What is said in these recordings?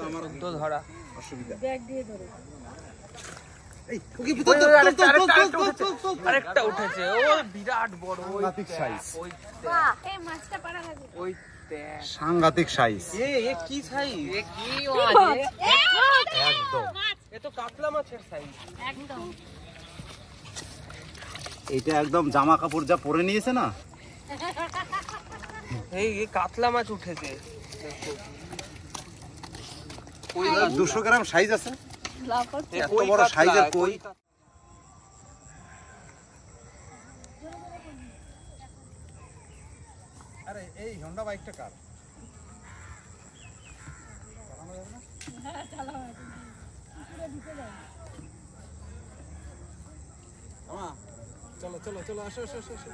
তো আমার তো ধরা অসুবিধা। ব্যাগ দিয়ে ধরো। আরেকটা উঠেছে, ও বিরাট বড়, সাংঘাতিক সাইজ। বাহ, এই মাছটা পাড়া লাগে। ওই সাংঘাতিক সাইজ। এ কি সাইজ? এ কি মাছ? একদম। এ তো কাতলা মাছের সাইজ। একদম। এটা একদম জামা কাপড় যা পরে নিয়েছে না, এই কাতলা মাছ উঠেছে। ওই 200 গ্রাম সাইজ আছে। এত কই বড় কাতলা, সাইজের কই। আরে এই হোন্ডা বাইকটা কার? চলো চলো চলো, আসো আসো আসো আসো।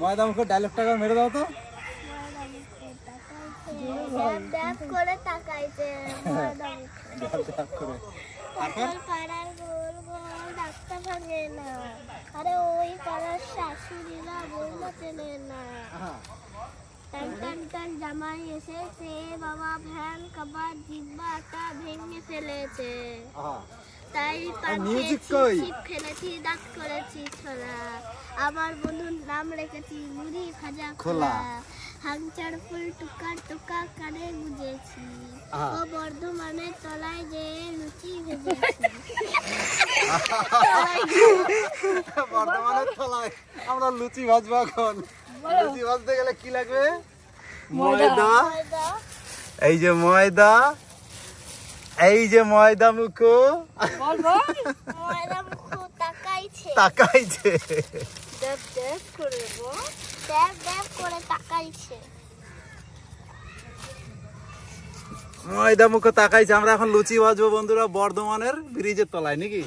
ময়দা মুখে ডায়লগটা মেরে দাও তো। ড্যাব করে তাকাইছে ময়দা করে তারপর পাড়ার গোল গোল ডাক্তার ভাঙে না, আরে ওই পাড়ার শাশুড়িরা বৌমা চেনে না। টান টান টান জামাই এসেছে, বাবা ভ্যান কাবার জিব্বাটা ভেঙে ফেলেছে, তাই ছিপ ফেলেছি, দাঁত করেছি ছোলা, আমার বন্ধুর নাম রেখেছি মুড়ি ভাজা খোলা, হাংচার ফুল টুকা টুকা কানে গুজেছি, ও বর্ধমানের তলায় যে লুচি ভেজেছি। বর্ধমানের তলায় আমরা লুচি ভাজবো এখন। লুচি ভাজতে গেলে কি লাগবে? ময়দা। এই যে ময়দা, এই যে ময়দা মুখো ময়দা মুখো তাকাইছে, তাকাইছে, ড্যাব ড্যাব করে ড্যাব ড্যাব করে তাকাইছে। ময়দা মুখো তাকাইছে। আমরা এখন লুচি ভাজবো বন্ধুরা বর্ধমানের ব্রিজের তলায়, নাকি?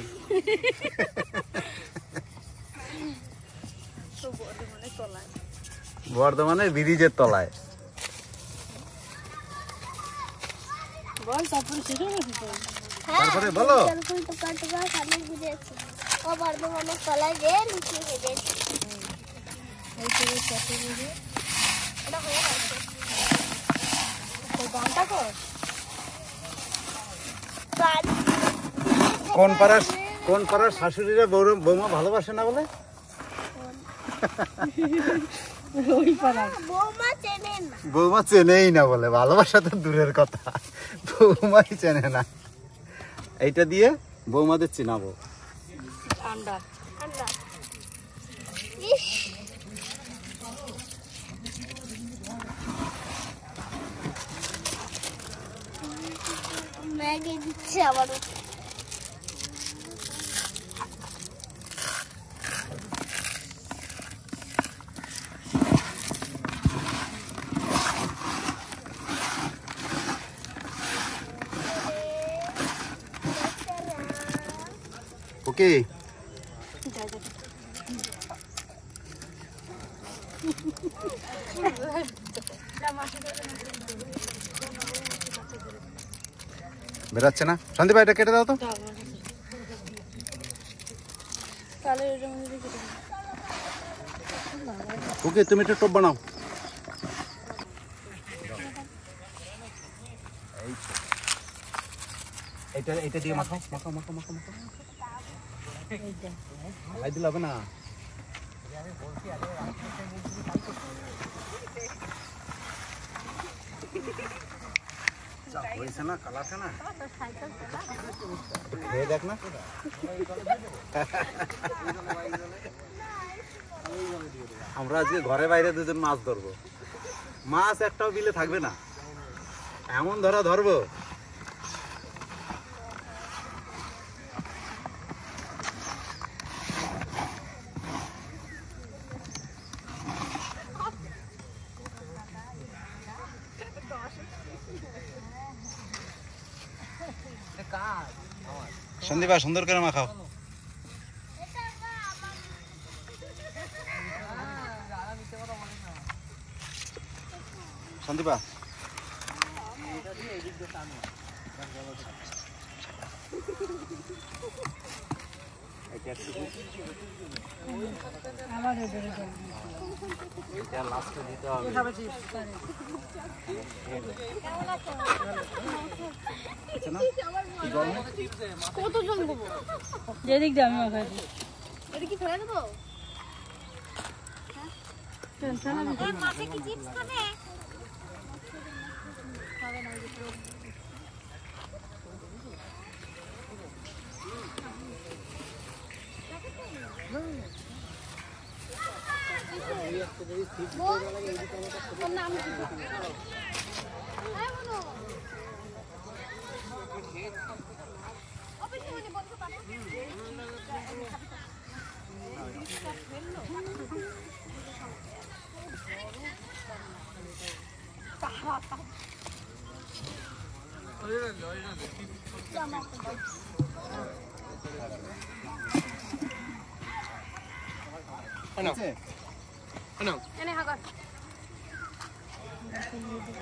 বর্ধমানের ব্রিজের তলায়। তারপরে বলো। টুকা টুকা কানে গুজেছি, ও বর্ধমানের তলায় যে লুচি ভেজেছি। এটা হয়ে গেছে। গানটা কর। কোন পাড়ার শাশুড়িরা বৌমা ভালোবাসে না বলে? বৌমা চেনেই না বলে। ভালোবাসা তো দূরের কথা, বৌমাই চেনে না। এইটা দিয়ে বৌমাদের চিনাবো। ম্যাগি দিচ্ছে আবার। ওকে, বেরাচ্ছে না। সন্দীপ এটা কেটে দাও তো। ওকে, তুমি একটা টপ বানাও। এটা দিয়ে মাখাও মাখাও মাখাও মাখাও মাখাও। খাই দিলে হবে না। হয়েছে না, কালারটা না খেয়ে দেখ না। আমরা আজকে ঘরে বাইরে দুজন মাছ ধরবো। মাছ একটাও বিলে থাকবে না, এমন ধরা ধরবো। সন্দীপা সুন্দর করে মাখাও। সন্দীপা এটা লাস্টে দিতে হবে। আচ্ছা না কি গরম কত জন দেবো যেদিক দিয়ে আমি মাখাই দিই। এটা কি ফেলে দেবো মাছে কি চিপস খাবে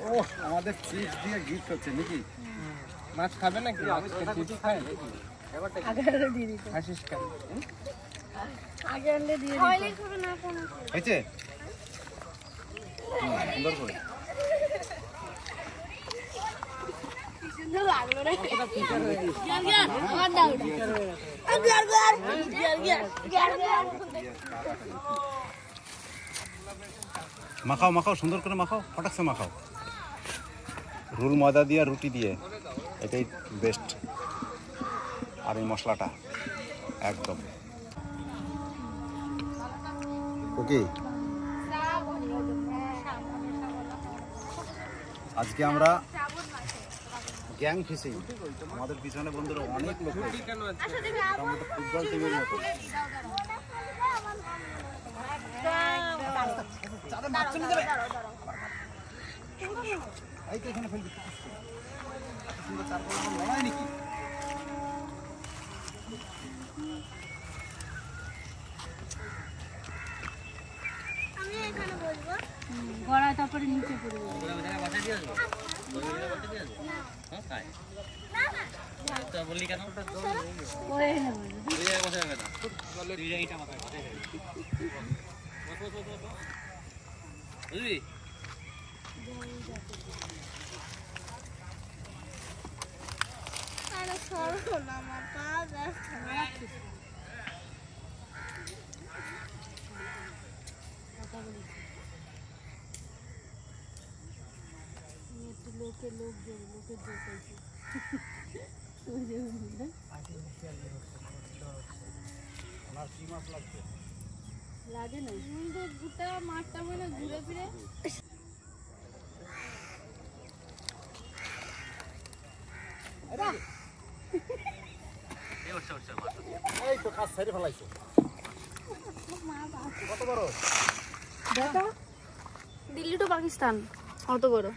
ও আমাদের চিপস দিয়ে গিফট হচ্ছে নাকি? মাছ খাবে নাকি? চিপস খায় আগে দিয়ে দিতে। হাসিস কেন? আগে আনলে দিয়ে দিতে। টয়লেট করে না কোন হয়েছে সুন্দর করে সুন্দর লাগলো রে মাখাও মাখাও সুন্দর করে মাখাও ফটাকসে মাখাও রোল ময়দা দিয়ে রুটি দিয়ে এটাই বেস্ট আর এই মশলাটা একদম ওকে আজকে আমরা গ্যাং ফিশিং আমাদের পিছনে বন্ধুরা অনেক লোক আমাদের ফুটবল টিমের মতো এই তো এখানে ফেলবি সুন্দর চারপাল লড়াই নাকি আমি এখানে বলবো গড়ায় তারপরে নিচে পড়ে যাবে। ওই নেবে। আরে সরো না আমার পা ব্যথা লোকে লোক জোরে লোকের জোর পাইছে। লাগে না সুন্দর গোটা মাঠটা মানে ঘুরে ফিরে এই তো কাজ ছেড়ে ফেলাইছো কত বড় দেখা দিল্লি টু পাকিস্তান অত বড়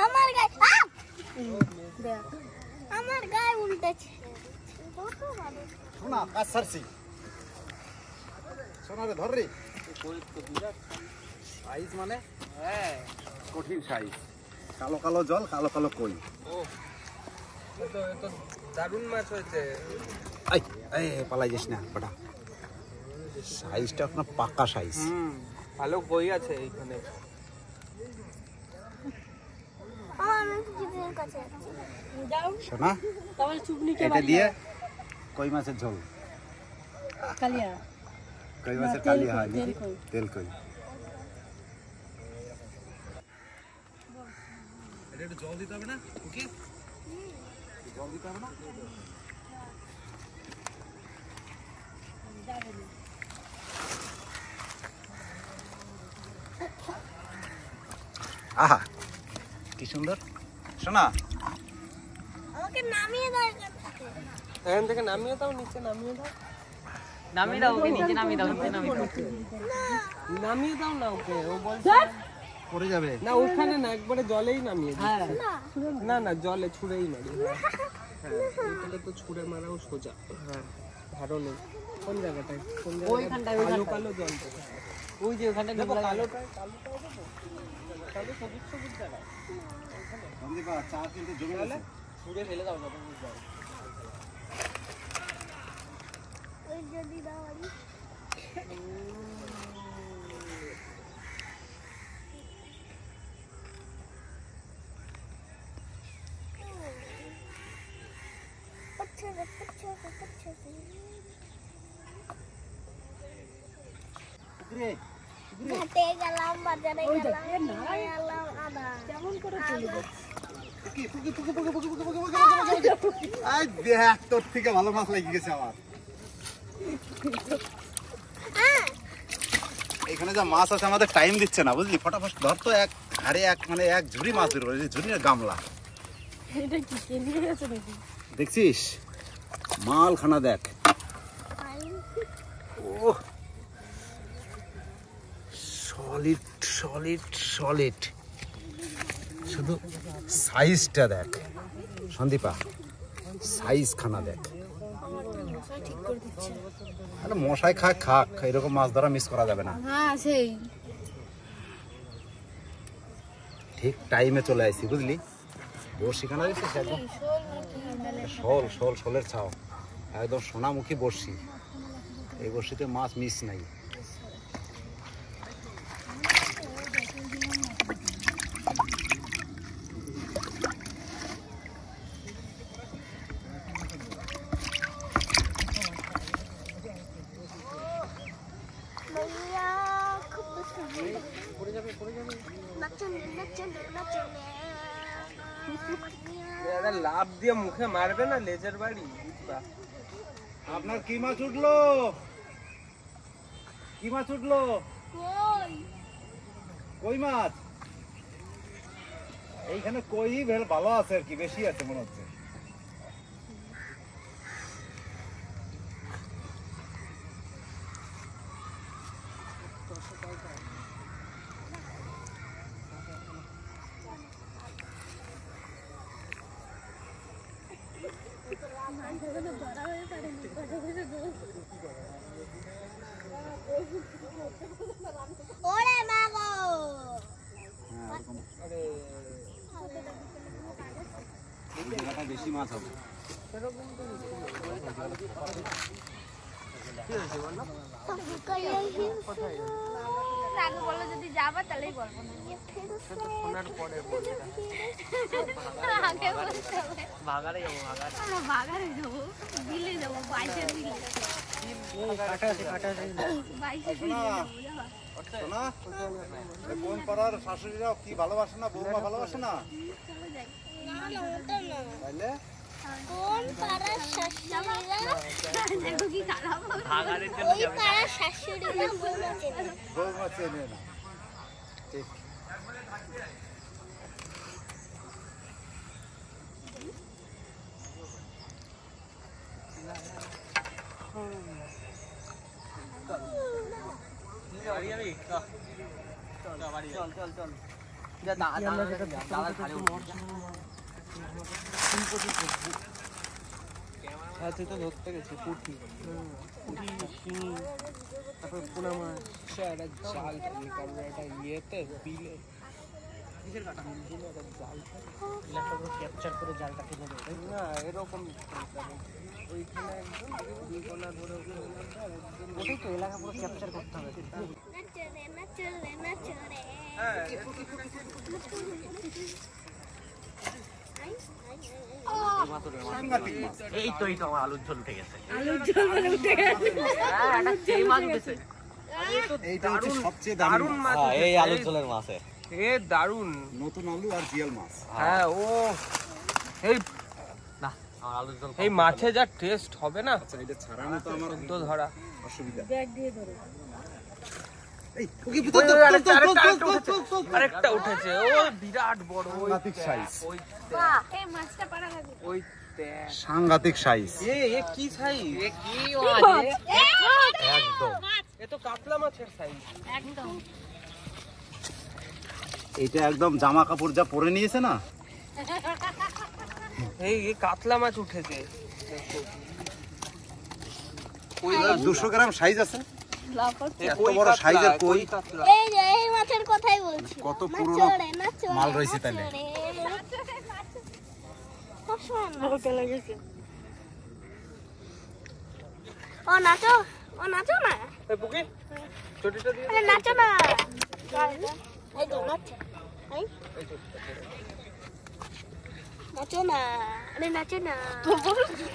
আমার গায়ে আমার গায়ে উল্টেছে শোনা কাজ ছাড়ছি শোনা রে ধর রে সাইজ মানে হ্যাঁ কঠিন সাইজ কালো কালো জল কালো কালো কই ও তো দারুণ মাছ হয়েছে। এই এই পালাই যাস না বেটা সাইজটা আপনার পাক্কা সাইজ ভালো কই আছে এইখানে। আমি জিদের কাছে যাও শোনা তাহলে চুপনিকে এটা দিয়ে কই মাছের ঝোল কালিয়া কই মাছের তেল কালিয়া কই, হয় তেল কই। তেল কই এটা একটু জল দিতে হবে না? ওকে জল দিতে হবে না আহা কি সুন্দর শোনা আমাকে নামিয়ে দাও এখান থেকে নামিয়ে দাও, নিচে নামিয়ে দাও, নামিয়ে দাও ওকে নিচে নামিয়ে দাও নিচে নামিয়ে দাও নামিয়ে দাও না ওকে। ও বলছে পড়ে যাবে না ওখানে না, একবারে জলেই নামিয়ে দিই। হ্যাঁ না না জলে ছুঁড়েই মারি। হ্যাঁ ওইটাকে তো ছুঁড়ে মারাও সোজা। হ্যাঁ ভালো নেই। কোন জায়গাটায়? কোন জায়গাটায়? ওইখানটায়, কালো ওইখানটায়। কালো জলটা। ওই যে ওখানটা দেখো কালোটায় কালোটায় দেখো। তাহলে সবুজ সবুজ জায়গা সন্দীপা চা কিন্তু জমে গেছে। ছুঁড়ে ফেলে দাও যত বুঝ দাও। ওই যদি দাঁড়ি ঘাটে গেলাম, বাজারে গেলাম, গেলাম আদা। কেমন করে চলে যাচ্ছে? আই দেখ তোর থেকে ভালো মাছ লেগে গেছে আমার। এখানে যা মাছ আছে আমাদের টাইম দিচ্ছে না বুঝলি, ফটাফট ধর তো এক ঘাড়ে এক মানে এক ঝুড়ি মাছ বের করে, ঝুড়ি আর গামলা। এটা কি কেনিয়ে গেছে নাকি? দেখছিস মালখানা দেখ। ও সলিড সলিড সলিড, শুধু সাইজটা দেখ সন্দীপা, সাইজ খানা দেখ। ঠিক করে দিচ্ছে। আরে মশাই খাক খাক, এরকম মাছ ধরা মিস করা যাবে না। হ্যাঁ সেই ঠিক টাইমে চলে আসছি বুঝলি। বড়শি খানা দিচ্ছিস একদম শোল শোল শোলের ছাও, একদম সোনামুখী বড়শি। এই বড়শিতে মাছ মিস নাই। লাভ দিয়ে মুখে মারবে না, লেজের বাড়ি বুঝবা। আপনার কি মাছ উঠলো? কি মাছ উঠলো? কই মাছ? এইখানে কই ভালো আছে আর কি, বেশি আছে মনে হচ্ছে। ওরে মা গো, বেশি মাছ হবে। আগে বলো যদি যাবা তাহলেই বলবো না। শোনার পরে বলবে। আগে বলতে হবে। ভাগারে যাবো, ভাগারে। আমরা বাগারে যাবো, বিলে যাবো, বাইশের বিলে। বাইশের বিলে যাবো, যাবা? শোনা, এই কোন পাড়ার শাশুড়িরা কি ভালোবাসে না, বৌমা ভালোবাসে না? চলো যাই। তাইলে কোন পাড়ার শাশুড়িরা, দেখো কি খারাপ হবে। ভাগারের জন্য ওই পাড়ার শাশুড়িরা বৌমা চেনে। বৌমা চেনে না। ঠিক। চল চল চল, দাদা ঘাড়ে উঠে। হ্যাঁ তুই তো ধরতে গেছিস পুঁটি, পুঁটি শিঙি, তারপর পোনা মাছ। সে একটা জাল ফেলি, কারণ একটা ইয়েতে বিলে কিসের কাটা বিলে একটা জাল ক্যাপচার করে জালটা ফেলে দেবে না, এরকম ওইখানে একদম দুই কোনা ধরে ওটাই তো এলাকা পুরো ক্যাপচার করতে হবে। নাচরে নাচরে নাচরে, এই তো এই তো আমার আলুর ঝোল উঠে গেছে। আলুর ঝোল মানে উঠে গেছে। হ্যাঁ একটা সেই মাছ উঠেছে। এইটা হচ্ছে সবচেয়ে দারুণ দারুণ মাছ। এই আলুর ঝোলের মাছ এ দারুণ। নতুন আলু আর জিয়াল মাছ। হ্যাঁ ও এই না, আমার আলুর ঝোল এই মাছে যা টেস্ট হবে না, আচ্ছা এটা ছাড়ানো তো আমার তো ধরা। অসুবিধা। ব্যাগ দিয়ে ধরো। এই ওকে আরেকটা উঠেছে, ও বিরাট বড়, ওই সাংঘাতিক size। ওই এই মাছটা পাড়া হবে। ওই দেখ। সাংঘাতিক সাইজ। এ কি সাইজ, এ কি একদম এ তো কাতলা মাছের সাইজ। একদম। এটা একদম জামা কাপড় যা পরে নিয়েছে না, এই কাতলা মাছ উঠেছে দেখো। 200 গ্রাম সাইজ আছে। লাফার এ এত কই বড় কাতলা, সাইজের কই। কাতলা। এই যে এই মাছ মাছের কথাই বলছি। কত নাচো পুরনো রে, নাচো রে, মাল রয়েছে নাচো তাইলে। রে। সবসময় নাচ। ওকে লেগেছে। ও নাচো, ও নাচো না। এই বুকে চটিটা দিয়ে আরে নাচো না। এই তো নাচো। এই নাচো না, আরে নাচো না।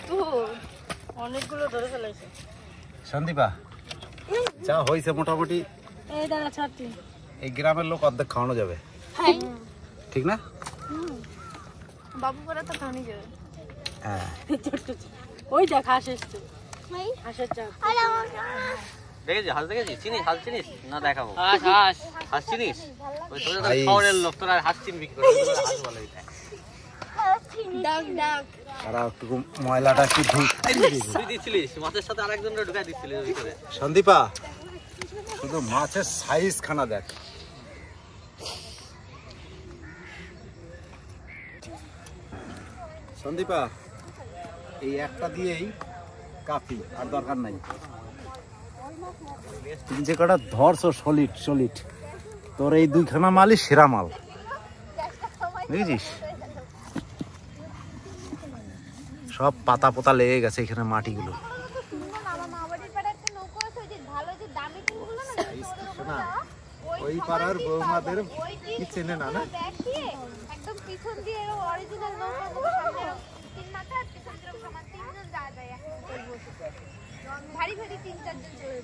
তো অনেকগুলো ধরে ফেলেছে। সন্দীপা যা হয়েছে মোটামুটি এই দাঁড়া ছাড়তি। এই গ্রামের লোক অর্ধেক খাওয়ানো যাবে, হাই ঠিক না? বাবু করে তো খানি যাবে। হ্যাঁ ওই দেখ হাঁস এসছে, হাই হাঁসের চাপ। আরে আমার দেখেছিস হাঁস দেখেছিস? চিনিস হাঁস চিনিস? না দেখাবো। হাঁস হাঁস হাঁস চিনিস? ওই তোদের তো হাঁস। শহরের লোক, তোরা হাঁস চিনবি কি করে? তোরা হাঁস বলে এটা। ডাক ডাক। আর একটু ময়লাটা কি ধুই। তুই দিচ্ছিলিস মাছের সাথে আরেকজনকে ঢুকাই দিচ্ছিলিস ওর ভিতরে। সন্দীপা শুধু মাছের সাইজ খানা দেখ। সন্দীপা এই একটা দিয়েই কাফি, আর দরকার নাই। তুমি যে কটা ধরছো সলিড সলিড, তোর এই দুইখানা মালই সেরা মাল, দেখেছিস? সব পাতা পোতা লেগে গেছে এখানে মাটিগুলো। ওই পাড়ার বৌমাদের কি চেনে না না? একদম পিছন দিয়ে অরিজিনাল নৌকা সামনে তিন মাথা পিছন দিয়ে সমান তিনজন যায় ভারী ভারী 3-4 জন চলে